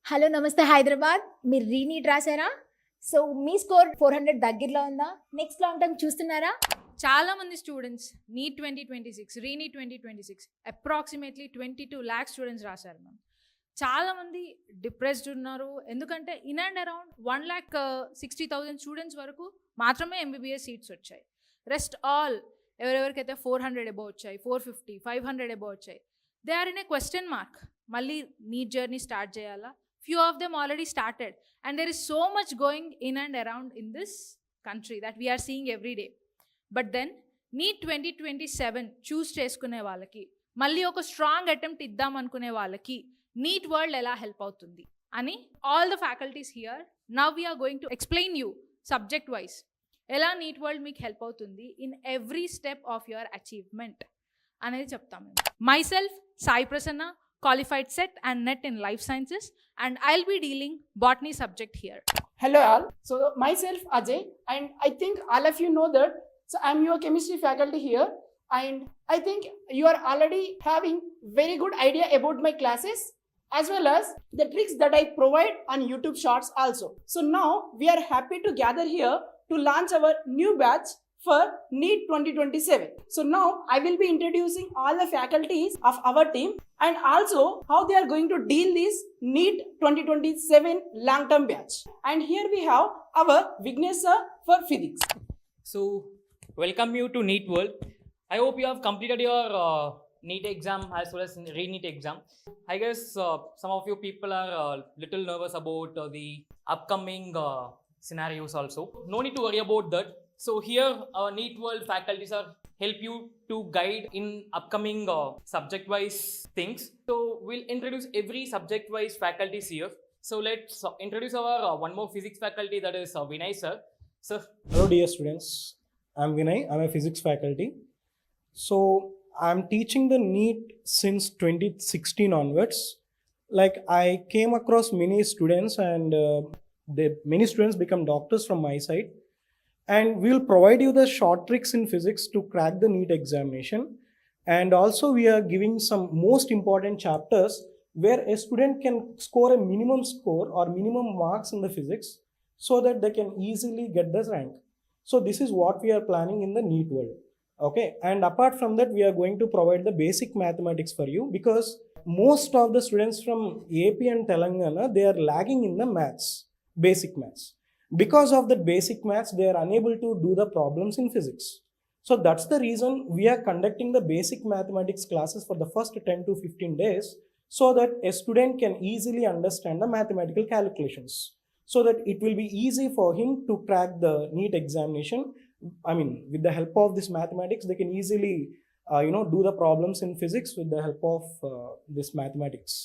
Hello నమస్తే హైదరాబాద్. మీరు re NEET రాసారా? సో మీ స్కోర్ 400 దగ్గరలో ఉందా? నెక్స్ట్ లాంగ్ టర్మ్ చూస్తున్నారా? చాలా మంది students NEET 2026 re NEET 2026 approximately 22 lakh students రాశారు మ్యామ్. చాలామంది డిప్రెస్డ్ ఉన్నారు. ఎందుకంటే ఇన్ అండ్ అరౌండ్ 1,60,000 స్టూడెంట్స్ వరకు మాత్రమే ఎంబీబీఎస్ సీట్స్ వచ్చాయి. రెస్ట్ ఆల్ ఎవరెవరికైతే 400 అబోవ్ వచ్చాయి, 450, 500 అబోవ్ వచ్చాయి, they are in a question mark. మళ్ళీ నీట్ జర్నీ స్టార్ట్ చేయాలా? Few of them already started, and there is so much going in and around in this country that we are seeing every day. But then NEET 2027 చూస్ చేసుకునే వాళ్ళకి, మళ్ళీ ఒక strong attempt ఇద్దాం అనుకునే వాళ్ళకి neat world ఎలా help అవుతుంది అని all the faculties here now we are going to explain you subject wise ఎలా నీట్ వరల్డ్ మీకు హెల్ప్ అవుతుంది in every step of your achievement అనేది చెప్తాము. Myself Sai Prasanna, qualified SET and NET in life sciences, and I'll be dealing botany subject here. Hello all. So myself Ajay, and I think all of you know that. So I'm your chemistry faculty here, and I think you are already having very good idea about my classes as well as the tricks that I provide on YouTube Shorts also. So now we are happy to gather here to launch our new batch for NEET 2027. So now I will be introducing all the faculties of our team and also how they are going to deal this NEET 2027 long-term batch. And here we have our Vignesh sir for physics. So, welcome you to NEET World. I hope you have completed your NEET exam as well as re-NEET exam. I guess some of you people are little nervous about the upcoming scenarios also. No need to worry about that. So here our NEET World faculties are help you to guide in upcoming subject-wise things. So we'll introduce every subject-wise faculties here. So let's introduce our one more physics faculty, that is Vinay sir. Sir. Hello dear students, I'm Vinay, I'm a physics faculty. So I'm teaching the NEET since 2016 onwards. Like I came across many students and many students become doctors from my side. And we'll provide you the short tricks in physics to crack the NEET examination. And also we are giving some most important chapters where a student can score a minimum score or minimum marks in the physics so that they can easily get the rank. So this is what we are planning in the NEET world. Okay. And apart from that, we are going to provide the basic mathematics for you because most of the students from AP and Telangana, they are lagging in the maths, basic maths. Because of that basic maths, they are unable to do the problems in physics. So that's the reason we are conducting the basic mathematics classes for the first 10 to 15 days so that a student can easily understand the mathematical calculations. So that it will be easy for him to crack the NEET examination. I mean, with the help of this mathematics, they can easily, do the problems in physics with the help of this mathematics.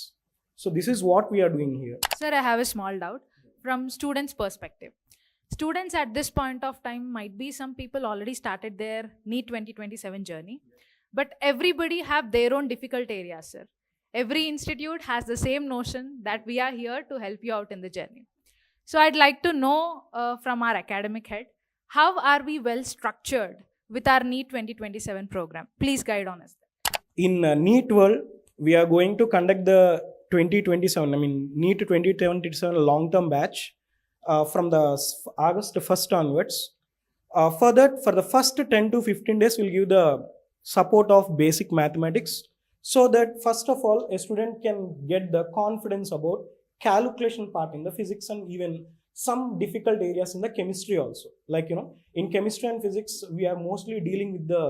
So this is what we are doing here. Sir, I have a small doubt. From students' perspective, students at this point of time might be some people already started their NEET 2027 journey, but everybody have their own difficult areas, sir. Every institute has the same notion that we are here to help you out in the journey. So I'd like to know from our academic head, how are we well structured with our NEET 2027 program? Please guide on us. In NEET world, we are going to conduct the 2027, NEET 2027 long-term batch from the August 1st onwards. For that, for the first 10 to 15 days, we'll give the support of basic mathematics so that first of all, a student can get the confidence about calculation part in the physics and even some difficult areas in the chemistry also. Like, in chemistry and physics, we are mostly dealing with the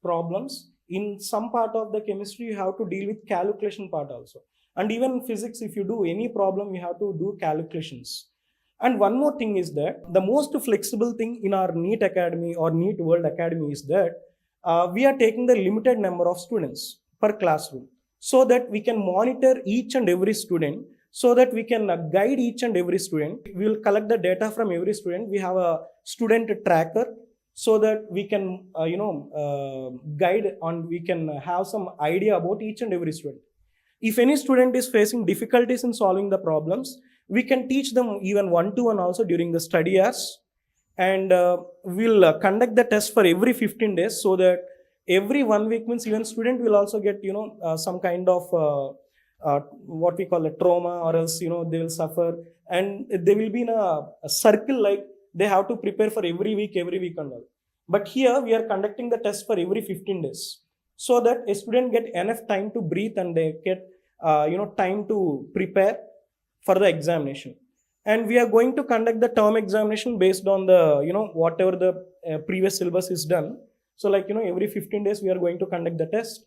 problems. In some part of the chemistry, you have to deal with calculation part also. And even physics, if you do any problem, you have to do calculations. And one more thing is that the most flexible thing in our NEET Academy or NEET World Academy is that we are taking the limited number of students per classroom so that we can monitor each and every student, so that we can guide each and every student. We will collect the data from every student. We have a student tracker so that we can, guide and we can have some idea about each and every student. If any student is facing difficulties in solving the problems, we can teach them even one-to-one also during the study hours. And we'll conduct the test for every 15 days so that every 1 week means even student will also get, some kind of what we call a trauma, or else they will suffer, and they will be in a circle, like they have to prepare for every week and all. But here we are conducting the test for every 15 days, so that a student get enough time to breathe, and they get time to prepare for the examination. And we are going to conduct the term examination based on the whatever the previous syllabus is done. So like every 15 days we are going to conduct the test,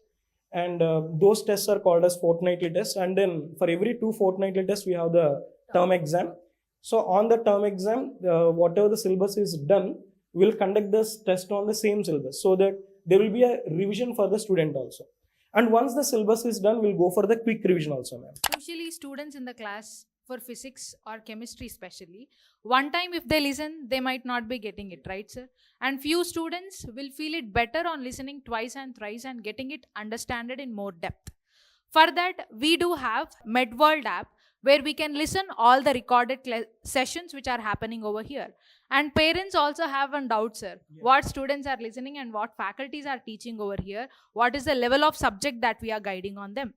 and those tests are called as fortnightly tests. And then for every 2 fortnightly tests we have the term exam. So on the term exam, whatever the syllabus is done, we'll conduct this test on the same syllabus, so that there will be a revision for the student also. And once the syllabus is done, we'll go for the quick revision also, ma'am. Usually students in the class for physics or chemistry especially, one time if they listen, they might not be getting it, right, sir? And few students will feel it better on listening twice and thrice and getting it understood in more depth. For that, we do have MedWorld app, where we can listen all the recorded sessions which are happening over here. And parents also have one doubt, sir. Yeah. What students are listening and what faculties are teaching over here? What is the level of subject that we are guiding on them?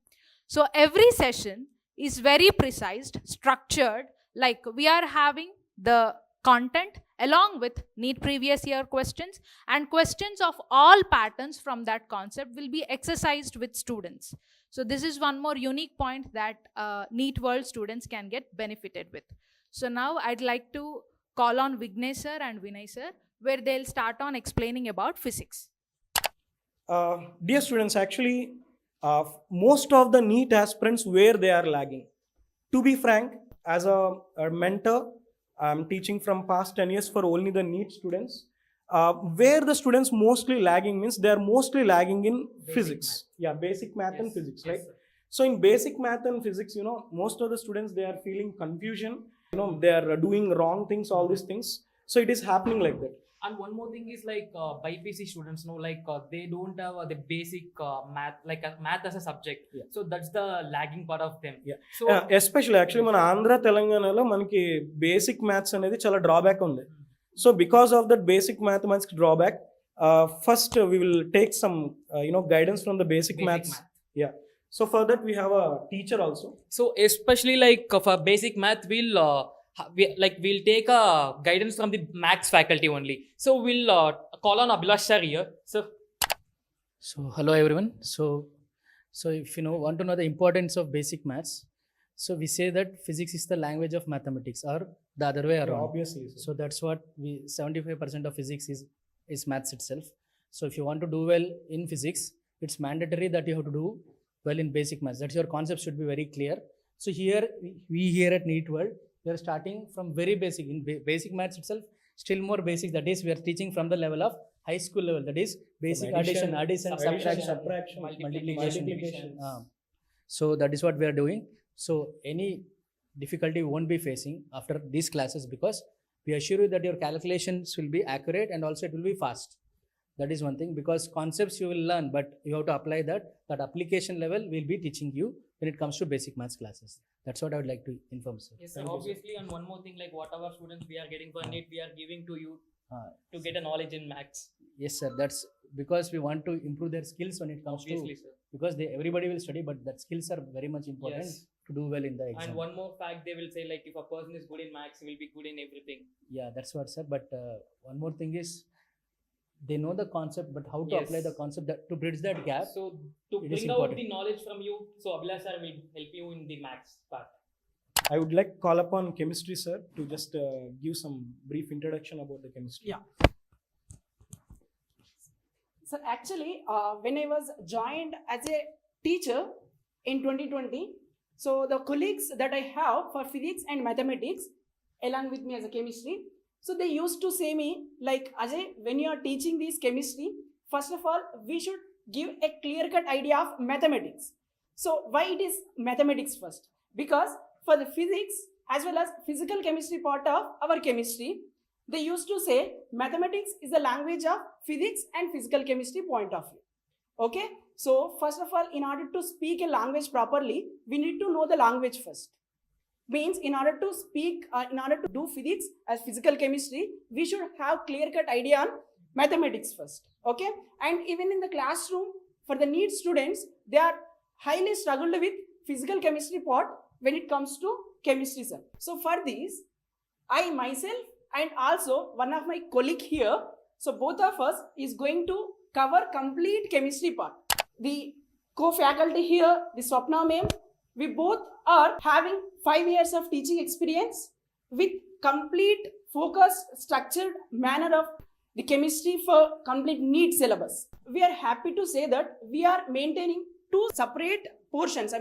So every session is very precise, structured, like we are having the content along with NEET previous year questions, and questions of all patterns from that concept will be exercised with students. So this is one more unique point that NEET World students can get benefited with. So now I'd like to call on Vignesh sir and Vinay sir, where they'll start on explaining about physics. Dear students, actually, most of the NEET aspirants, where they are lagging. To be frank, as a mentor, I'm teaching from past 10 years for only the NEET students. Where the students mostly lagging means they are mostly lagging in physics. Yeah, basic math and physics, right? Sir. So in basic math and physics, most of the students, they are feeling confusion. They are doing wrong things, all these things. So it is happening like that. And one more thing is like BPC students, they don't have the basic math, math as a subject. Yeah. So that's the lagging part of them. Yeah. So especially actually మన ఆంధ్ర తెలంగాణలో మనకి basic maths అనేది చాలా drawback ఉంది. So because of that basic mathematics drawback, first we will take some guidance from the basic maths. Yeah. So for that we have a teacher also. So especially like for basic math, we'll take a guidance from the maths faculty only. So we'll call on Abhilash sir here. Sir. So hello everyone. So if you want to know the importance of basic maths, so we say that physics is the language of mathematics, or the other way around. Obviously. So that's what 75% of physics is maths itself. So if you want to do well in physics, it's mandatory that you have to do well in basic maths. That's your concept should be very clear. So here we here at NEET World, we are starting from very basic. In basic maths itself, still more basic. That is, we are teaching from the level of high school level. That is basic addition, subtraction, multiplication. So that is what we are doing. So any difficulty you won't be facing after these classes, because we assure you that your calculations will be accurate and also it will be fast. That is one thing, because concepts you will learn, but you have to apply that. That application level will be teaching you when it comes to basic maths classes. That's what I would like to inform, sir. Yes, sir. Obviously, and one more thing, like whatever students we are getting for NEET, we are giving to you to get a knowledge in maths. Yes, sir. That's because we want to improve their skills when it comes Obviously, to, sir. because everybody will study, but that skills are very much important Yes. to do well in the exam. And one more fact, they will say like if a person is good in maths, he will be good in everything. Yeah, that's what, sir. But one more thing is, they know the concept, but how to Yes. apply the concept, that to bridge that gap. So to It is bring out important. the knowledge from you, so Abhilash sir will help you in the maths part. I would like to call upon chemistry sir to just give some brief introduction about the chemistry. Yeah. So actually, when I was joined as a teacher in 2020, so the colleagues that I have for physics and mathematics, along with me as a chemistry, so they used to say me like, Ajay, when you are teaching this chemistry, first of all, we should give a clear-cut idea of mathematics. So why it is mathematics first? Because for the physics as well as physical chemistry part of our chemistry, they used to say mathematics is the language of physics and physical chemistry point of view. Okay, so first of all, in order to speak a language properly, we need to know the language first. Means in order to speak, in order to do physics as physical chemistry, we should have clear-cut idea on mathematics first. Okay, and even in the classroom, for the NEET students, they are highly struggled with physical chemistry part when it comes to chemistry, sir. So for this, I myself and also one of my colleague here, so both of us is going to cover complete chemistry part. The co-faculty here, the Swapna ma'am, we both are having 5 years of teaching experience with complete focused structured manner of the chemistry for complete NEET syllabus. We are happy to say that we are maintaining two separate portions,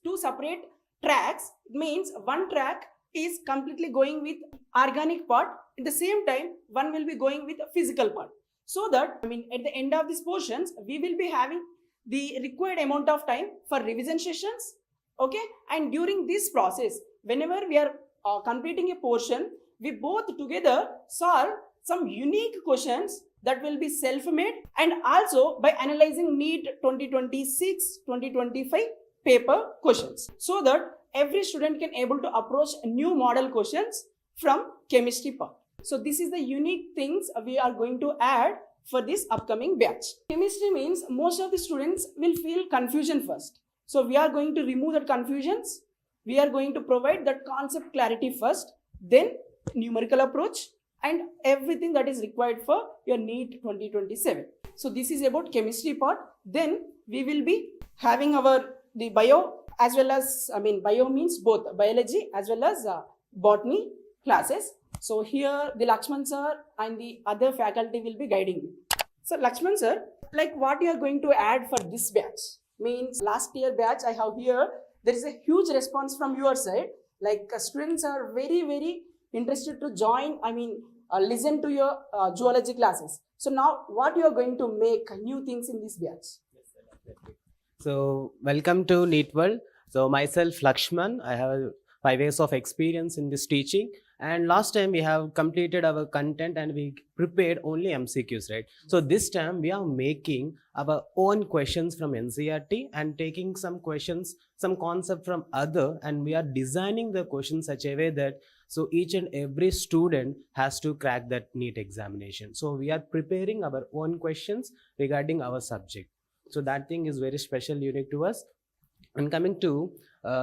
two separate tracks. It means one track is completely going with organic part, at the same time one will be going with a physical part, so that at the end of these portions we will be having the required amount of time for revision sessions, okay? And during this process, whenever we are completing a portion, we both together solve some unique questions that will be self-made, and also by analyzing NEET 2026-2025 paper questions, so that every student can able to approach new model questions from chemistry part. So this is the unique things we are going to add for this upcoming batch. Chemistry means most of the students will feel confusion first. So we are going to remove that confusions. We are going to provide that concept clarity first, then numerical approach, and everything that is required for your NEET 2027. So this is about chemistry part. Then we will be having the bio as well as, bio means both biology as well as botany classes. So here the Lakshman sir and the other faculty will be guiding you. So Lakshman sir, like what you are going to add for this batch? Means last year batch I have here, there is a huge response from your side. Like students are very, very interested to join, listen to your zoology classes. So now what you are going to make new things in this batch? So welcome to NEET World. So myself Lakshman, I have 5 years of experience in this teaching, and last time we have completed our content and we prepared only MCQs, right? So this time we are making our own questions from NCERT and taking some questions, some concept from other, and we are designing the questions such a way that so each and every student has to crack that NEET examination. So we are preparing our own questions regarding our subject. So that thing is very special, unique to us. And coming to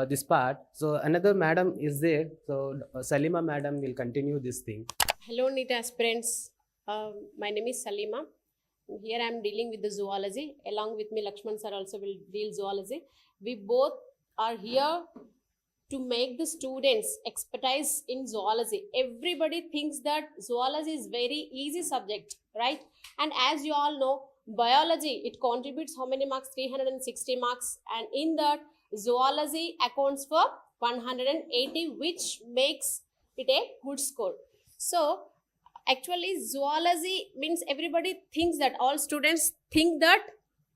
this part, so another madam is there. So Salima madam will continue this thing. Hello NEET aspirants, my name is Salima. Here I am dealing with the zoology. Along with me Lakshman sir also will deal zoology. We both are here to make the students expertise in zoology. Everybody thinks that zoology is very easy subject, right? And as you all know, biology, it contributes how many marks? 360 marks, and in that zoology accounts for 180, which makes it a good score. So actually zoology means everybody thinks that, all students think that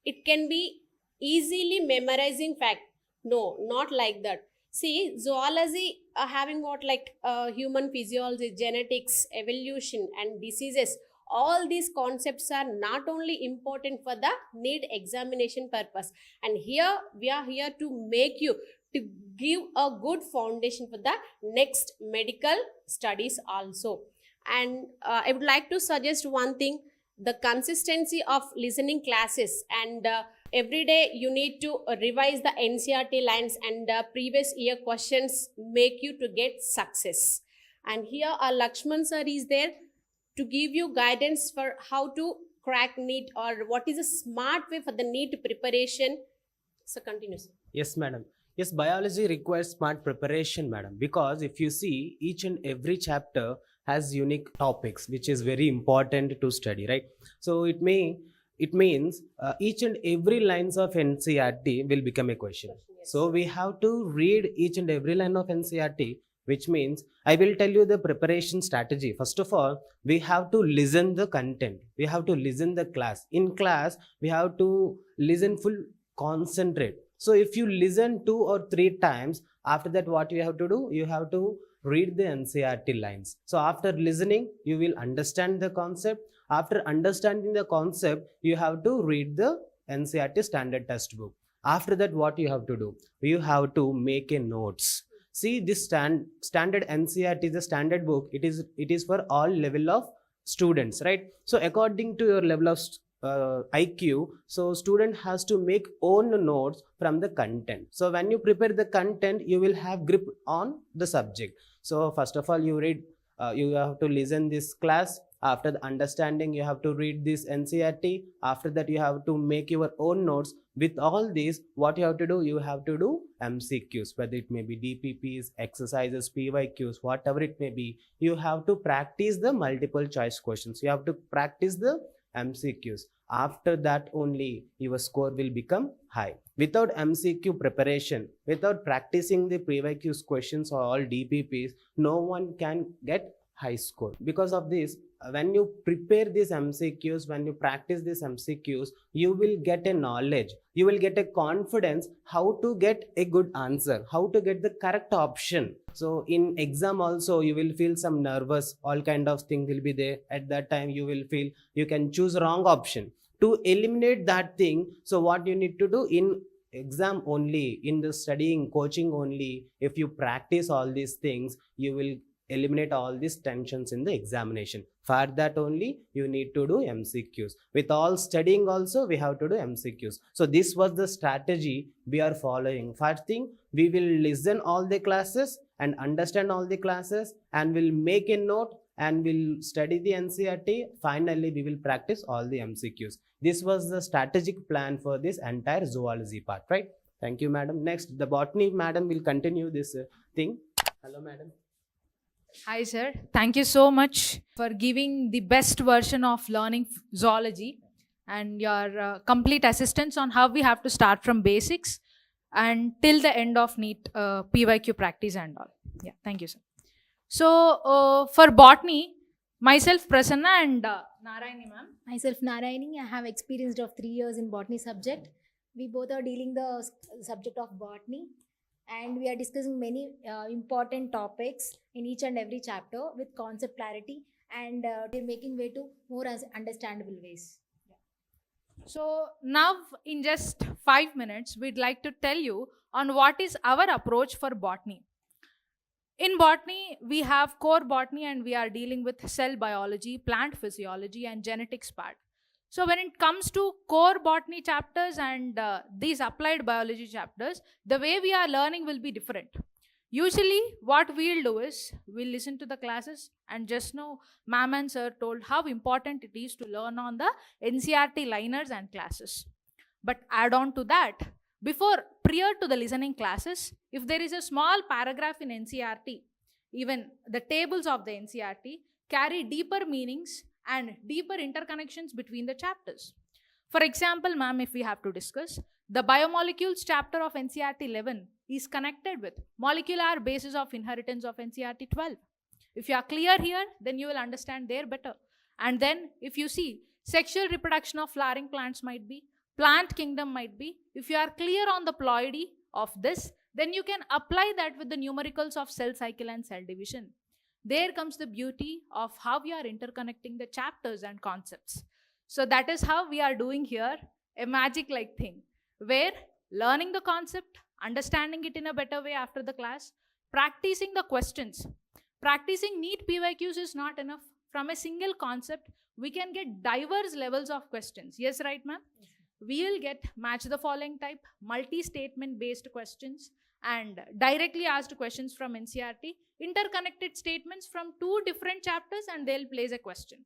it can be easily memorizing fact. No, not like that. See, zoology having what, like human physiology, genetics, evolution and diseases. All these concepts are not only important for the NEET examination purpose, and here we are here to make you, to give a good foundation for the next medical studies also. And I would like to suggest one thing: the consistency of listening classes, and every day you need to revise the NCERT lines and previous year questions make you to get success. And here our Lakshman sir is there to give you guidance for how to crack NEET, or what is a smart way for the NEET preparation. So continue, sir. Yes, madam. Yes, biology requires smart preparation, madam, because if you see, each and every chapter has unique topics which is very important to study, right? So it means each and every lines of NCERT will become a question. Yes. So we have to read each and every line of NCERT, which means I will tell you the preparation strategy. First of all, we have to listen the content. We have to listen the class. In class, we have to listen full, concentrate. So if you listen 2 or 3 times, after that what you have to do? You have to read the NCERT lines. So after listening, you will understand the concept. After understanding the concept, you have to read the NCERT standard textbook. After that, what you have to do? You have to make a notes. See, this standard NCERT is a standard book. It is for all level of students, right? So according to your level of IQ. So student has to make own notes from the content. So when you prepare the content, you will have grip on the subject. So first of all, you read, you have to listen this class. After the understanding, you have to read this NCERT. After that, you have to make your own notes. With all these, what you have to do? You have to do MCQs, whether it may be DPPs, exercises, PYQs, whatever it may be. You have to practice the multiple choice questions. You have to practice the MCQs. After that only your score will become high. Without MCQ preparation, without practicing the PYQs questions or all DPPs, no one can get high score. Because of this, when you prepare these MCQs, when you practice these MCQs, you will get a knowledge, you will get a confidence how to get a good answer, how to get the correct option. So in exam also, you will feel some nervous, all kind of things will be there. At that time, you will feel you can choose wrong option. To eliminate that thing, so what you need to do in exam only, in the studying, coaching only, if you practice all these things, you will eliminate all these tensions in the examination. For that only, you need to do MCQs. With all studying also, we have to do MCQs. So this was the strategy we are following. First thing, we will listen all the classes and understand all the classes, and will make a note and will study the NCERT. Finally, we will practice all the MCQs. This was the strategic plan for this entire zoology part, right? Thank you, madam. Next, the botany madam will continue this thing. Hello, madam. Hi, sir. Thank you so much for giving the best version of learning zoology and your complete assistance on how we have to start from basics and till the end of NEET PYQ practice and all. Yeah, thank you, sir. So, for botany, myself, Prasanna, and Narayani, ma'am. Myself, Narayani, I have experience of 3 years in botany subject. We both are dealing the subject of botany, and we are discussing many important topics in each and every chapter with concept clarity, and we're making way to more as understandable ways. So now in just 5 minutes, we'd like to tell you on what is our approach for botany. In botany, we have core botany and we are dealing with cell biology, plant physiology and genetics part. So when it comes to core botany chapters and these applied biology chapters, the way we are learning will be different. Usually what we'll do is, we'll listen to the classes, and just now ma'am and sir told how important it is to learn on the NCERT liners and classes. But add on to that, prior to the listening classes, if there is a small paragraph in NCERT, even the tables of the NCERT carry deeper meanings and deeper interconnections between the chapters. For example, ma'am, if we have to discuss, the biomolecules chapter of NCERT 11 is connected with molecular basis of inheritance of NCERT 12. If you are clear here, then you will understand there better. And then if you see sexual reproduction of flowering plants might be, plant kingdom might be, if you are clear on the ploidy of this, then you can apply that with the numericals of cell cycle and cell division. There comes the beauty of how we are interconnecting the chapters and concepts. So that is how we are doing here, a magic-like thing, where learning the concept, understanding it in a better way after the class, practicing the questions. Practicing NEET PYQs is not enough. From a single concept, we can get diverse levels of questions. Yes, right, ma'am? We will get match the following type, multi-statement based questions, and directly asked questions from NCERT, interconnected statements from 2 different chapters, and they'll place a question.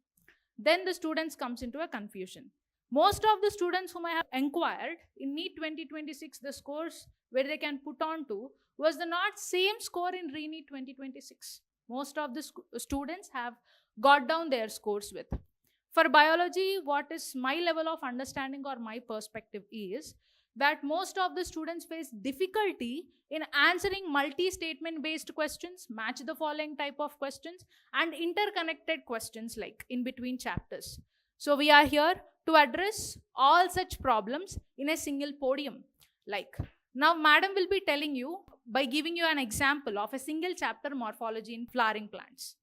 Then the students comes into a confusion. Most of the students whom I have inquired in NEET 2026, the scores where they can put on to was the not same score in ReNEET 2026. Most of the students have got down their scores with. For biology, what is my level of understanding or my perspective is that most of the students face difficulty in answering multi-statement based questions, match the following type of questions, and interconnected questions like in between chapters. So we are here to address all such problems in a single podium. Like now madam will be telling you by giving you an example of a single chapter morphology in flowering plants.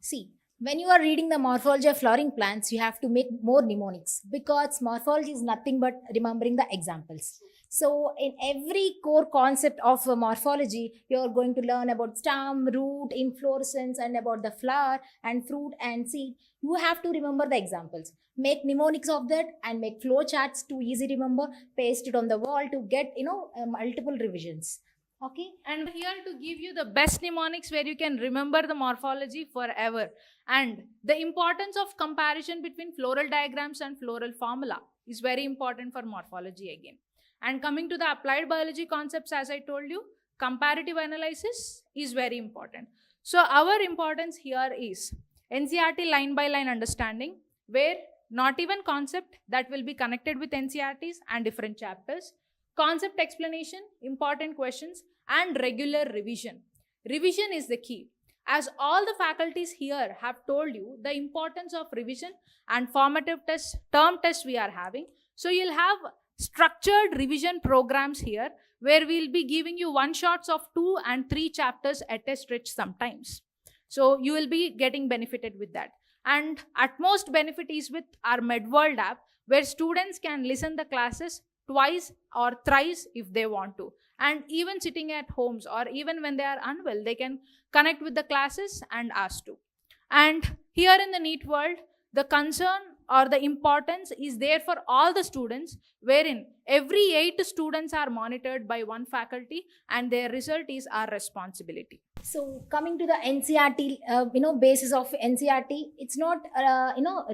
See, When you are reading the morphology of flowering plants, you have to make more mnemonics because morphology is nothing but remembering the examples. So, in every core concept of morphology, you are going to learn about stem, root, inflorescence, and about the flower and fruit and seed. You have to remember the examples. Make mnemonics of that and make flow charts to easy remember. Paste it on the wall to get multiple revisions. Okay. And here to give you the best mnemonics where you can remember the morphology forever. And the importance of comparison between floral diagrams and floral formula is very important for morphology again. And coming to the applied biology concepts, as I told you, comparative analysis is very important. So our importance here is NCERT line by line understanding, where not even concept that will be connected with NCERTs and different chapters, concept explanation, important questions, and regular revision. Revision is the key. As all the faculties here have told you the importance of revision and formative tests, term tests we are having. So you'll have structured revision programs here where we'll be giving you one shots of 2 and 3 chapters at a stretch sometimes. So you will be getting benefited with that. And utmost benefit is with our MedWorld app, where students can listen the classes twice or thrice if they want to. And even sitting at homes or even when they are unwell, they can connect with the classes and ask to. And here in the NEET world, the concern or the importance is there for all the students, wherein every 8 students are monitored by one faculty and their result is our responsibility. So coming to the NCERT, basis of NCERT, it's not,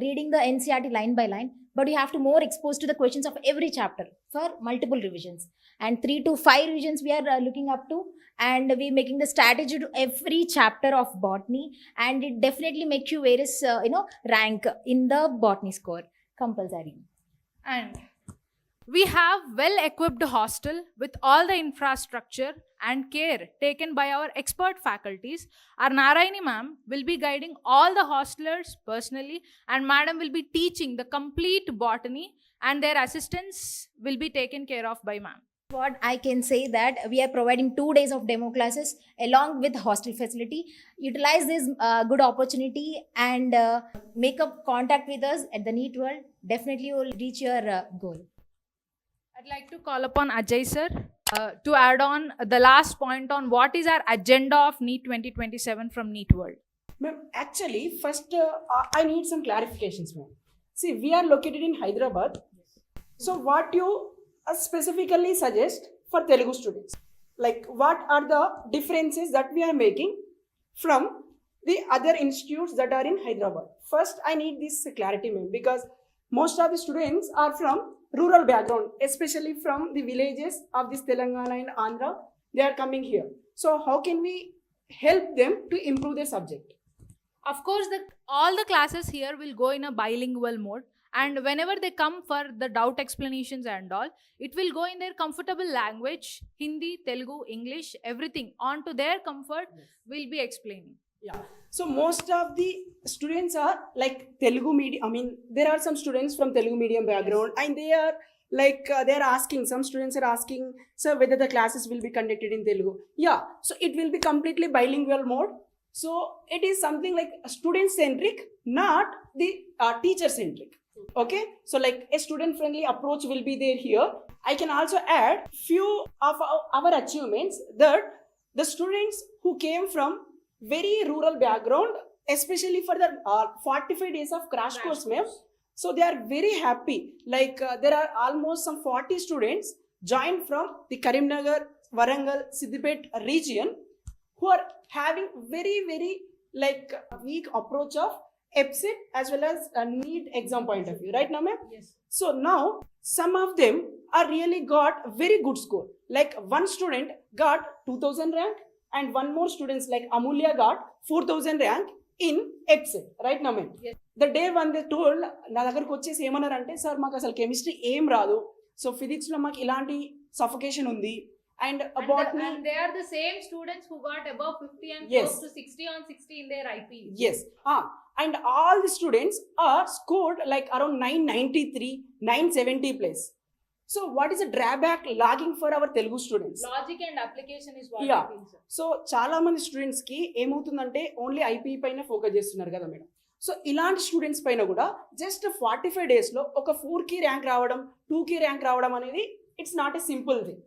reading the NCERT line by line, but you have to more exposed to the questions of every chapter for multiple revisions. And 3 to 5 revisions we are looking up to, and we're making the strategy to every chapter of botany, and it definitely makes you various, rank in the botany score, compulsory. And we have well-equipped hostel with all the infrastructure and care taken by our expert faculties. Our Narayani ma'am will be guiding all the hostelers personally, and madam will be teaching the complete botany, and their assistants will be taken care of by ma'am. What I can say that we are providing 2 days of demo classes along with hostel facility. Utilize this good opportunity and make a contact with us at the NEET World. Definitely you will reach your goal. I'd like to call upon Ajay sir to add on the last point on what is our agenda of NEET 2027 from NEET World. Ma'am, actually, first I need some clarifications, ma'am. See, we are located in Hyderabad. So what you specifically suggest for Telugu students? Like, what are the differences that we are making from the other institutes that are in Hyderabad? First, I need this clarity, ma'am, because most of the students are from rural background, especially from the villages of this Telangana and Andhra. They are coming here. So how can we help them to improve their subject? Of course, all the classes here will go in a bilingual mode. And whenever they come for the doubt explanations and all, it will go in their comfortable language, Hindi, Telugu, English, everything on to their comfort. We'll be explaining. Yeah. So most of the students are like Telugu medium. I mean, there are some students from Telugu medium background, and they are like they're asking. Some students are asking, sir, whether the classes will be conducted in Telugu. Yeah. So it will be completely bilingual mode. So it is something like student centric, not the teacher centric. Okay, so like a student friendly approach will be there here. I can also add few of our achievements that the students who came from very rural background, especially for the 45 days of crash course, ma'am. So they are very happy. Like there are almost some 40 students joined from the Karimnagar, Warangal, Siddipet region who are having very, very like weak approach of EPSIT as well as a NEET exam point of view, right now, ma'am? Yes. So now some of them are really got very good score. Like one student got 2000 rank and one more students like Amulya got 4000 rank in EPSIT, right now, ma'am? Yes. The day when they told నా దగ్గరకు వచ్చేసి ఏమన్నారంటే sir మాకు అసలు chemistry ఏం రాదు, so physics లో మాకు ఇలాంటి సఫోకేషన్ ఉంది. And they are the same students who got above 50 and yes, close to 60 on 60 in their IP. Yes. And all the students are scored like around 993, 970 plus. So what is the drawback lagging for our Telugu students? Logic and application is what Yeah. I feel, sir. So చాలా మంది students కి ఏమవుతుందంటే only IP పైన focus చేస్తున్నారు కదా madam. So ఇలాంటి students పైన కూడా జస్ట్ 45 days లో ఒక 4కి ర్యాంక్ రావడం 2కి ర్యాంక్ రావడం అనేది it's not a simple thing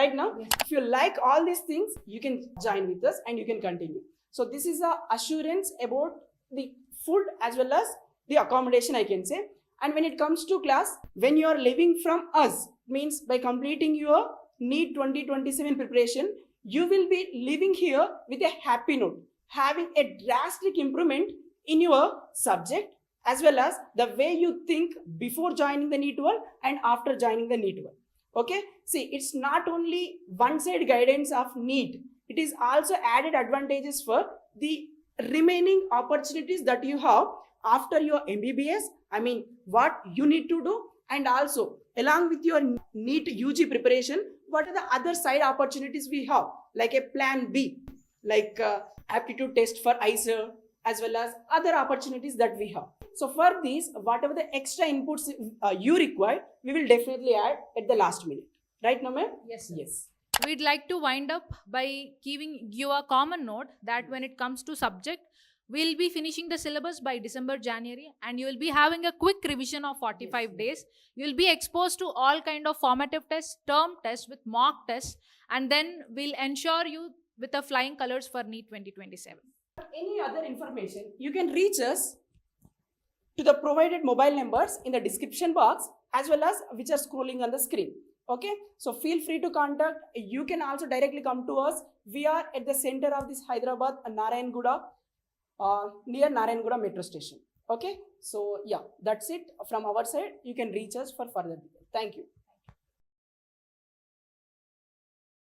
right now. If you like all these things you can join with us and you can continue. So this is a assurance about the food as well as the accommodation, I can say. And when it comes to class, when you are living from us, means by completing your NEET 2027 preparation, you will be living here with a happy note, having a drastic improvement in your subject as well as the way you think before joining the NEET world and after joining the NEET world. Okay, see, it's not only one side guidance of NEET, it is also added advantages for the remaining opportunities that you have after your MBBS. I mean, what you need to do, and also along with your NEET UG preparation, what are the other side opportunities we have, like a plan B, like aptitude test for ICER, as well as other opportunities that we have. So for these, whatever the extra inputs you require, we will definitely add at the last minute. Right, no ma'am? Yes, sir. Yes. We'd like to wind up by giving you a common note that when it comes to subject, we'll be finishing the syllabus by December, January, and you will be having a quick revision of 45 days. You'll be exposed to all kind of formative tests, term tests with mock tests, and then we'll ensure you with the flying colors for NEET 2027. Any other information, you can reach us to the provided mobile numbers in the description box as well as which are scrolling on the screen. Okay, so feel free to contact. You can also directly come to us. We are at the center of this Hyderabad, Narayanguda, near Narayanguda metro station. Okay, so yeah, that's it from our side. You can reach us for further details. Thank you.